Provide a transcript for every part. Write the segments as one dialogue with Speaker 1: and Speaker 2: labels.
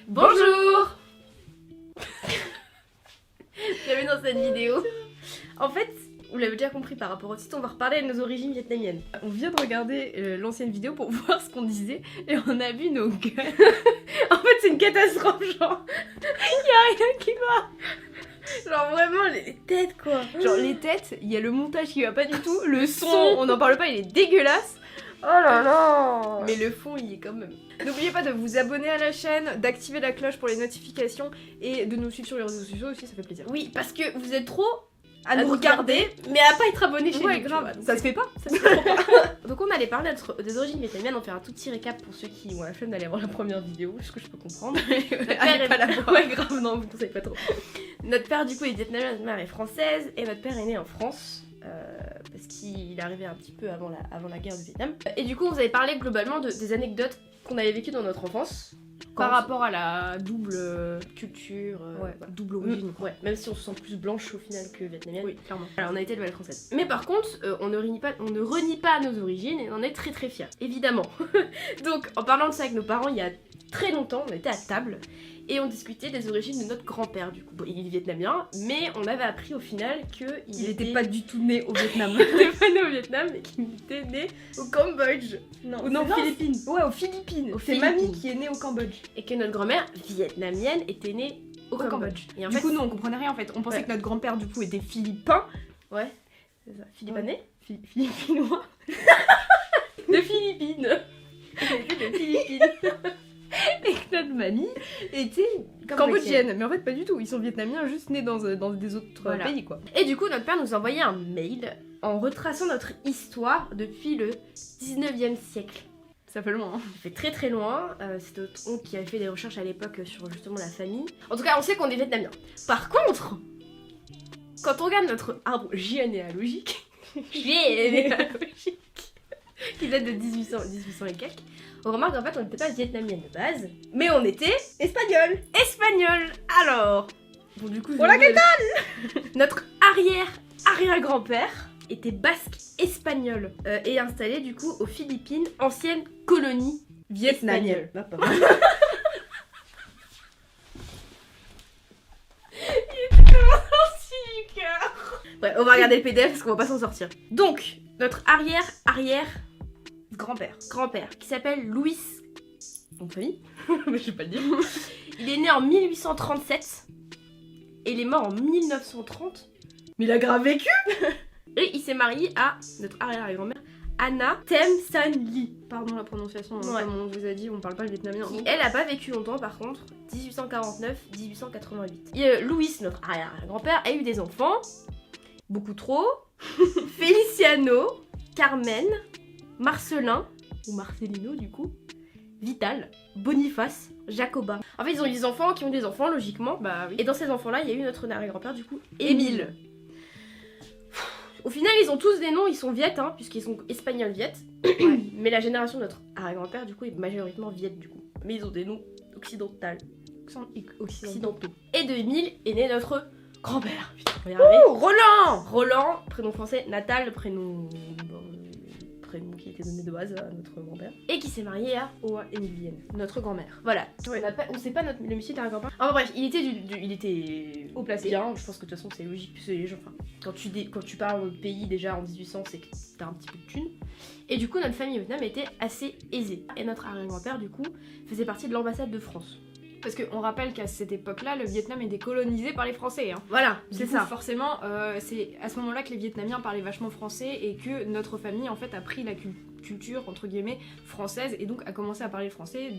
Speaker 1: Bonjour. Bienvenue dans cette vidéo. En fait, vous l'avez déjà compris par rapport au titre, on va reparler de nos origines vietnamiennes. On vient de regarder l'ancienne vidéo pour voir ce qu'on disait et on a vu nos gueules. En fait, c'est une catastrophe, genre. Il y a rien qui va. Genre vraiment les têtes quoi. Genre les têtes, il y a le montage qui va pas du tout, le son, on n'en parle pas, il est dégueulasse. Oh là là. Mais le fond, il est quand même. N'oubliez pas de vous abonner à la chaîne, d'activer la cloche pour les notifications et de nous suivre sur les réseaux sociaux aussi, ça fait plaisir. Oui, parce que vous êtes trop à nous regarder, mais à pas être abonné chez nous.
Speaker 2: Ouais, grave. Ça se fait pas.
Speaker 1: Ça se fait trop pas. Donc on allait parler des origines vietnamiennes, on fait un tout petit récap pour ceux qui ont la flemme d'aller voir la première vidéo, ce que je peux comprendre.
Speaker 2: Allez pas la voir.
Speaker 1: Ouais, grave, non, vous conseillez pas trop. Notre père du coup est vietnamien, notre mère est française et notre père est né en France. Parce qu'il est arrivé un petit peu avant la guerre du Vietnam. Et du coup, vous avez parlé globalement des anecdotes qu'on avait vécues dans notre enfance.
Speaker 2: Par rapport à la double culture, double origine.
Speaker 1: Ouais, même si on se sent plus blanche au final que vietnamienne.
Speaker 2: Oui, clairement.
Speaker 1: Alors on a été élevés à la française. Mais par contre, on ne renie pas nos origines et on en est très très fiers, évidemment. Donc en parlant de ça avec nos parents, il y a très longtemps, on était à table et on discutait des origines de notre grand-père du coup. Bon, il est vietnamien, mais on avait appris au final qu'il
Speaker 2: était pas du tout né au Vietnam.
Speaker 1: Il était pas né au Vietnam, mais qu'il était né au Cambodge.
Speaker 2: Non,
Speaker 1: Ou non,
Speaker 2: aux
Speaker 1: Philippines.
Speaker 2: Ouais, aux Philippines.
Speaker 1: Aux
Speaker 2: C'est
Speaker 1: Philippines.
Speaker 2: mamie qui est née au Cambodge.
Speaker 1: Et que notre grand-mère vietnamienne était née au Cambodge. Et en
Speaker 2: Du
Speaker 1: fait,
Speaker 2: coup, nous on comprenait rien en fait. On pensait
Speaker 1: Ouais.
Speaker 2: que notre grand-père du coup était philippin.
Speaker 1: ouais, c'est ça. Philippanais.
Speaker 2: Philippinois.
Speaker 1: De Philippines. Il était de Philippines.
Speaker 2: Et que notre mamie était cambodgienne. Mais en fait, pas du tout. Ils sont vietnamiens, juste nés dans des autres
Speaker 1: Voilà.
Speaker 2: pays quoi.
Speaker 1: Et du coup, notre père nous a envoyé un mail en retraçant notre histoire depuis le 19e siècle.
Speaker 2: Ça fait loin. Hein.
Speaker 1: Ça fait très très loin. C'est notre oncle qui avait fait des recherches à l'époque sur justement la famille. En tout cas, on sait qu'on est vietnamien. Par contre, quand on regarde notre arbre généalogique, généalogique, qui date de 1800 et quelques, on remarque qu'en fait on n'était pas vietnamienne de base, mais on était
Speaker 2: Espagnol.
Speaker 1: espagnol. Alors, bon du coup,
Speaker 2: Hola, ¿qué
Speaker 1: notre arrière-grand-père était basque espagnol et installé du coup aux Philippines, ancienne colonie
Speaker 2: Vietnamienne.
Speaker 1: espagnole. Ouais, on va regarder le PDF parce qu'on va pas s'en sortir. Donc, notre grand-père, qui s'appelle Louis, donc famille, mais je vais pas le dire. Il est né en 1837 et il est mort en 1930.
Speaker 2: Mais il a grave vécu.
Speaker 1: Et il s'est marié à notre arrière-grand-mère, Anna Them San Lee.
Speaker 2: Pardon la prononciation,
Speaker 1: Ouais.
Speaker 2: comme on vous a dit, on parle pas le vietnamien.
Speaker 1: Qui, elle a pas vécu longtemps par contre, 1849-1888. Louis, notre arrière-grand-père, a eu des enfants, beaucoup trop. Feliciano, Carmen, Marcelin, ou Marcelino du coup, Vital, Boniface, Jacoba. En fait, ils ont eu des enfants qui ont des enfants, logiquement.
Speaker 2: Bah oui.
Speaker 1: Et dans ces enfants-là, il y a eu notre arrière-grand-père du coup, Émile. Au final, ils ont tous des noms, ils sont viettes, hein, puisqu'ils sont espagnols viettes. Mais la génération de notre arrière-grand-père, du coup, est majoritairement viette, du coup. Mais ils ont des noms occidentaux. Occidentaux. Et de Émile est né notre grand-père. Putain, on va y arriver.
Speaker 2: Roland.
Speaker 1: Roland, prénom français. Natal, prénom qui était donné de base à notre grand-père. Et qui s'est marié à Oa Emilienne, notre grand-mère. Voilà.
Speaker 2: Ouais.
Speaker 1: On sait pas le monsieur était un grand-père. Enfin bref, il était
Speaker 2: Haut placé.
Speaker 1: bien. Je pense que de toute façon c'est logique puisque les gens, enfin, quand tu parles dans notre pays déjà en 1800, c'est que t'as un petit peu de thunes. Et du coup notre famille au Vietnam était assez aisée. Et notre arrière-grand-père du coup faisait partie de l'ambassade de France.
Speaker 2: Parce qu'on rappelle qu'à cette époque-là, le Vietnam était colonisé par les Français. Hein.
Speaker 1: Voilà,
Speaker 2: Du
Speaker 1: c'est
Speaker 2: coup,
Speaker 1: ça.
Speaker 2: forcément, c'est à ce moment-là que les Vietnamiens parlaient vachement français et que notre famille en fait a pris la culture entre guillemets française et donc a commencé à parler le français,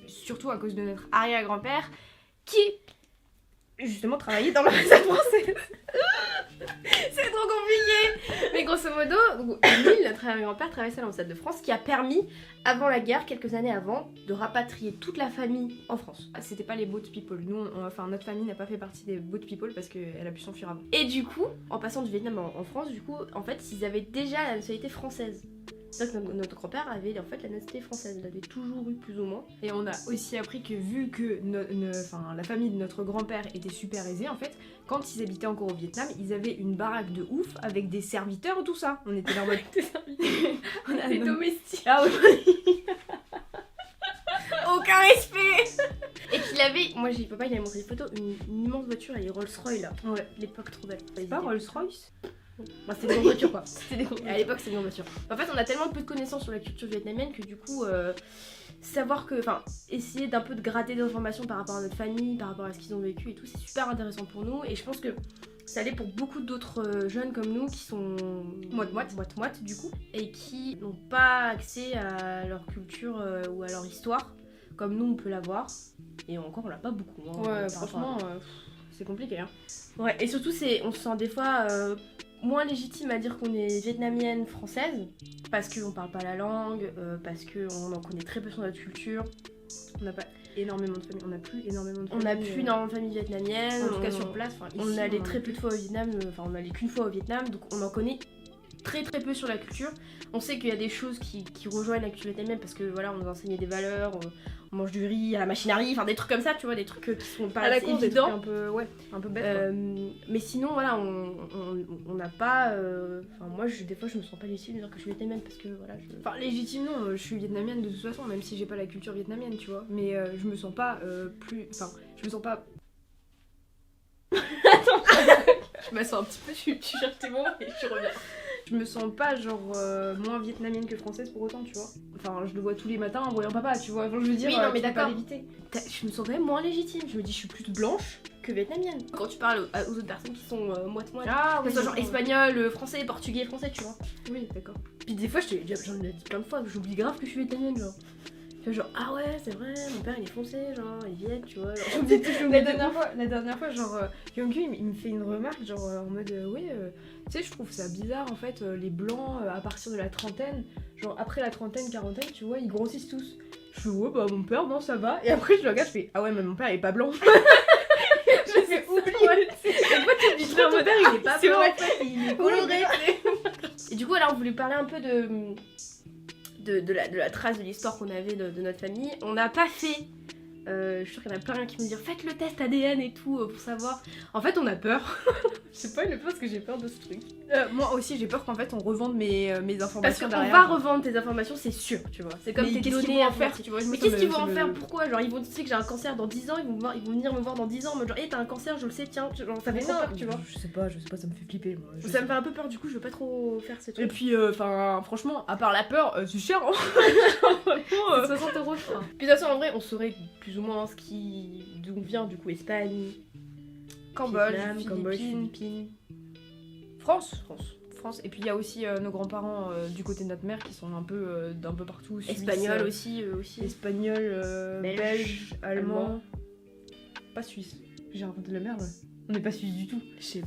Speaker 2: surtout à cause de notre arrière-grand-père qui justement travaillait dans l'ambassade française.
Speaker 1: C'est trop compliqué. Mais grosso modo, Émile, notre arrière-grand-père, travaillait à l'ambassade de France, qui a permis, avant la guerre, quelques années avant, de rapatrier toute la famille en France.
Speaker 2: C'était pas les boat people. Nous, enfin notre famille n'a pas fait partie des boat people parce qu'elle a pu s'enfuir avant.
Speaker 1: Et du coup, en passant du Vietnam en France, du coup, en fait, ils avaient déjà la nationalité française. C'est-à-dire que notre grand-père avait en fait la nationalité française, il l'avait toujours eu plus ou moins.
Speaker 2: Et on a aussi appris que vu que la famille de notre grand-père était super aisée, en fait, quand ils habitaient encore au Vietnam, ils avaient une baraque de ouf avec des serviteurs, tout ça. On était là en mode...
Speaker 1: Des serviteurs.
Speaker 2: On a
Speaker 1: Des
Speaker 2: nos-
Speaker 1: domestiques.
Speaker 2: Ah oui.
Speaker 1: Aucun respect. Et puis Il avait, moi j'ai papa il avait montré des photos, une immense voiture, elle est Rolls-Royce là.
Speaker 2: Ouais.
Speaker 1: L'époque trop belle.
Speaker 2: C'est pas Rolls-Royce?
Speaker 1: Bah, c'était des grosses voitures quoi. À l'époque c'était des grosses voitures. En fait on a tellement peu de connaissances sur la culture vietnamienne que du coup savoir que, enfin essayer d'un peu de gratter des informations par rapport à notre famille, par rapport à ce qu'ils ont vécu et tout, c'est super intéressant pour nous et je pense que ça allait pour beaucoup d'autres jeunes comme nous qui sont moite-moite du coup et qui n'ont pas accès à leur culture ou à leur histoire comme nous on peut l'avoir et encore on l'a pas beaucoup. Hein,
Speaker 2: Ouais franchement c'est compliqué hein.
Speaker 1: Ouais et surtout on se sent des fois moins légitime à dire qu'on est vietnamienne française parce qu'on parle pas la langue, parce qu'on en connaît très peu sur notre culture.
Speaker 2: On n'a pas énormément de famille, on n'a plus énormément de famille.
Speaker 1: On n'a plus énormément de famille vietnamienne.
Speaker 2: En tout cas sur place.
Speaker 1: On allait très peu de fois au Vietnam, enfin on allait qu'une fois au Vietnam, donc on en connaît très peu sur la culture. On sait qu'il y a des choses qui rejoignent la culture vietnamienne parce que voilà, on nous enseignait des valeurs, on mange du riz à la machine à riz, enfin des trucs comme ça, tu vois, des trucs qui sont pas assez évidents.
Speaker 2: Un peu bête.
Speaker 1: Mais sinon voilà, on n'a pas. Enfin moi des fois je me sens pas légitime de dire que je suis vietnamienne parce que voilà.
Speaker 2: Enfin légitime non, je suis vietnamienne de toute façon, même si j'ai pas la culture vietnamienne, tu vois. Mais je me sens pas je me sens pas.
Speaker 1: Attends, je me sens un petit peu, tu cherches tes mots et je reviens.
Speaker 2: Je me sens pas genre moins vietnamienne que française pour autant, tu vois. Enfin, je le vois tous les matins en voyant papa, tu vois. Enfin, je veux dire,
Speaker 1: oui, non, mais
Speaker 2: tu peux pas
Speaker 1: d'accord.
Speaker 2: l'éviter.
Speaker 1: Je me sens quand même moins légitime. Je me dis, je suis plus blanche que vietnamienne. Quand tu parles aux autres personnes qui sont moite-moite,
Speaker 2: Ah,
Speaker 1: que ce soit genre espagnol, français, portugais, français, tu vois.
Speaker 2: Oui, d'accord.
Speaker 1: Puis des fois, j'en ai dit plein de fois, j'oublie grave que je suis vietnamienne, genre. Genre, ah ouais, c'est vrai, mon père il est français, genre, il vient, tu vois. Genre,
Speaker 2: la dernière fois, genre, Kyungkyu il me fait une remarque, genre, en mode, oui, tu sais, je trouve ça bizarre en fait, les blancs à partir de la trentaine, genre, après la trentaine, quarantaine, tu vois, ils grossissent tous. Je fais, ouais, bah mon père, non, ça va. Et après, je le regarde, je fais, ah ouais, mais mon père il est pas blanc. Je fais, oublie.
Speaker 1: Pourquoi tu dis trop, ton père il est pas blanc,
Speaker 2: en fait, il est coloré.
Speaker 1: Et du coup, là, on voulait parler un peu de la trace de l'histoire qu'on avait de notre famille. On n'a pas fait, je suis sûre qu'il y en a plein qui me disent faites le test ADN et tout pour savoir. En fait, on a peur. Je sais pas, il est parce que j'ai peur de ce truc.
Speaker 2: Moi aussi, j'ai peur qu'en fait on revende mes informations
Speaker 1: parce qu'on
Speaker 2: derrière.
Speaker 1: va revendre tes informations, c'est sûr, tu vois. C'est comme
Speaker 2: mais
Speaker 1: tes
Speaker 2: qu'est-ce qu'ils
Speaker 1: données
Speaker 2: vont
Speaker 1: à
Speaker 2: en faire, tu vois.
Speaker 1: Mais qu'est-ce qu'ils vont en faire? Pourquoi? Genre, ils vont dire que j'ai un cancer dans 10 ans, ils vont venir me voir dans 10 ans en mode genre, hé, t'as un cancer, je le sais, tiens, genre, ça fait trop peur, tu vois.
Speaker 2: Je sais pas, ça me fait flipper, moi.
Speaker 1: Ça me fait un peu peur, du coup, je veux pas trop faire ce truc.
Speaker 2: Et puis, enfin, franchement, à part la peur, c'est cher, hein.
Speaker 1: C'est 60 €, je crois. Puis de toute façon, en vrai, on saurait plus ou moins d'où on vient, du coup, Espagne,
Speaker 2: Cambodge,
Speaker 1: Philippines.
Speaker 2: France. Et puis il y a aussi nos grands-parents du côté de notre mère qui sont un peu d'un peu partout.
Speaker 1: Espagnol aussi.
Speaker 2: Espagnol, belge, allemand. Pas suisse. J'ai raconté de la merde. On n'est pas suisse du tout.
Speaker 1: Je sais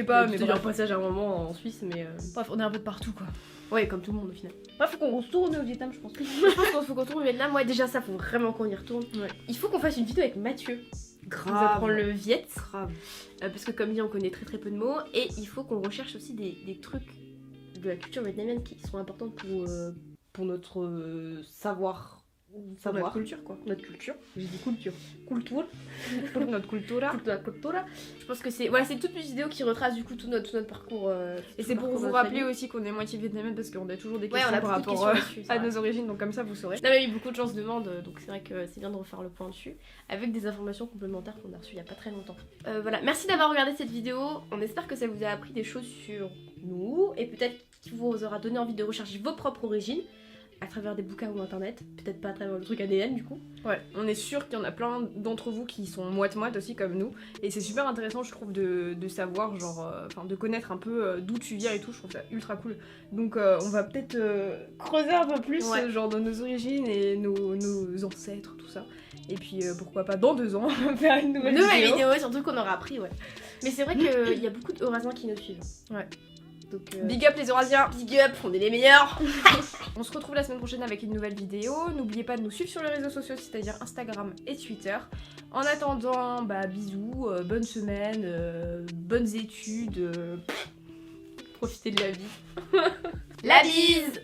Speaker 2: pas,
Speaker 1: mais bon, un passage à un moment en Suisse, mais.
Speaker 2: Bref, on est un peu de partout quoi.
Speaker 1: Ouais, comme tout le monde au final.
Speaker 2: Bref, faut qu'on retourne au Vietnam, je pense.
Speaker 1: Je pense qu'il faut qu'on retourne au Vietnam. Ouais, déjà ça, faut vraiment qu'on y retourne.
Speaker 2: Ouais.
Speaker 1: Il faut qu'on fasse une vidéo avec Mathieu.
Speaker 2: Grave.
Speaker 1: Nous apprendre le viet.
Speaker 2: Grave.
Speaker 1: Parce que comme dit, on connaît très peu de mots. Et il faut qu'on recherche aussi des trucs de la culture vietnamienne qui sont importants pour notre savoir.
Speaker 2: Notre culture quoi.
Speaker 1: Notre culture.
Speaker 2: J'ai dit culture.
Speaker 1: Pour notre cultura. Je pense que c'est toute une vidéo qui retrace du coup tout notre parcours.
Speaker 2: Et c'est pour vous rappeler aussi qu'on est moitié vietnamienne parce qu'on a toujours des questions par rapport à nos origines, donc comme ça vous saurez.
Speaker 1: Non mais oui, beaucoup de gens se demandent, donc c'est vrai que c'est bien de refaire le point dessus, avec des informations complémentaires qu'on a reçues il y a pas très longtemps. Voilà, merci d'avoir regardé cette vidéo, on espère que ça vous a appris des choses sur nous, et peut-être qu'il vous aura donné envie de rechercher vos propres origines, à travers des bouquins ou internet, peut-être pas à travers le truc ADN du coup.
Speaker 2: Ouais, on est sûr qu'il y en a plein d'entre vous qui sont moite-moite aussi comme nous, et c'est super intéressant je trouve de savoir, genre, de connaître un peu d'où tu viens et tout, je trouve ça ultra cool. Donc on va peut-être creuser un peu plus genre dans nos origines et nos ancêtres, tout ça. Et puis pourquoi pas dans 2 ans faire une nouvelle vidéo,
Speaker 1: surtout qu'on aura appris, ouais. Mais c'est vrai qu'il y a beaucoup d'Eurasiens qui nous suivent.
Speaker 2: Ouais.
Speaker 1: Donc,
Speaker 2: big up les Eurasiens,
Speaker 1: big up, on est les meilleurs.
Speaker 2: On se retrouve la semaine prochaine avec une nouvelle vidéo. N'oubliez pas de nous suivre sur les réseaux sociaux, c'est-à-dire Instagram et Twitter. En attendant, bisous, bonne semaine, bonnes études,
Speaker 1: profitez de la vie. La bise.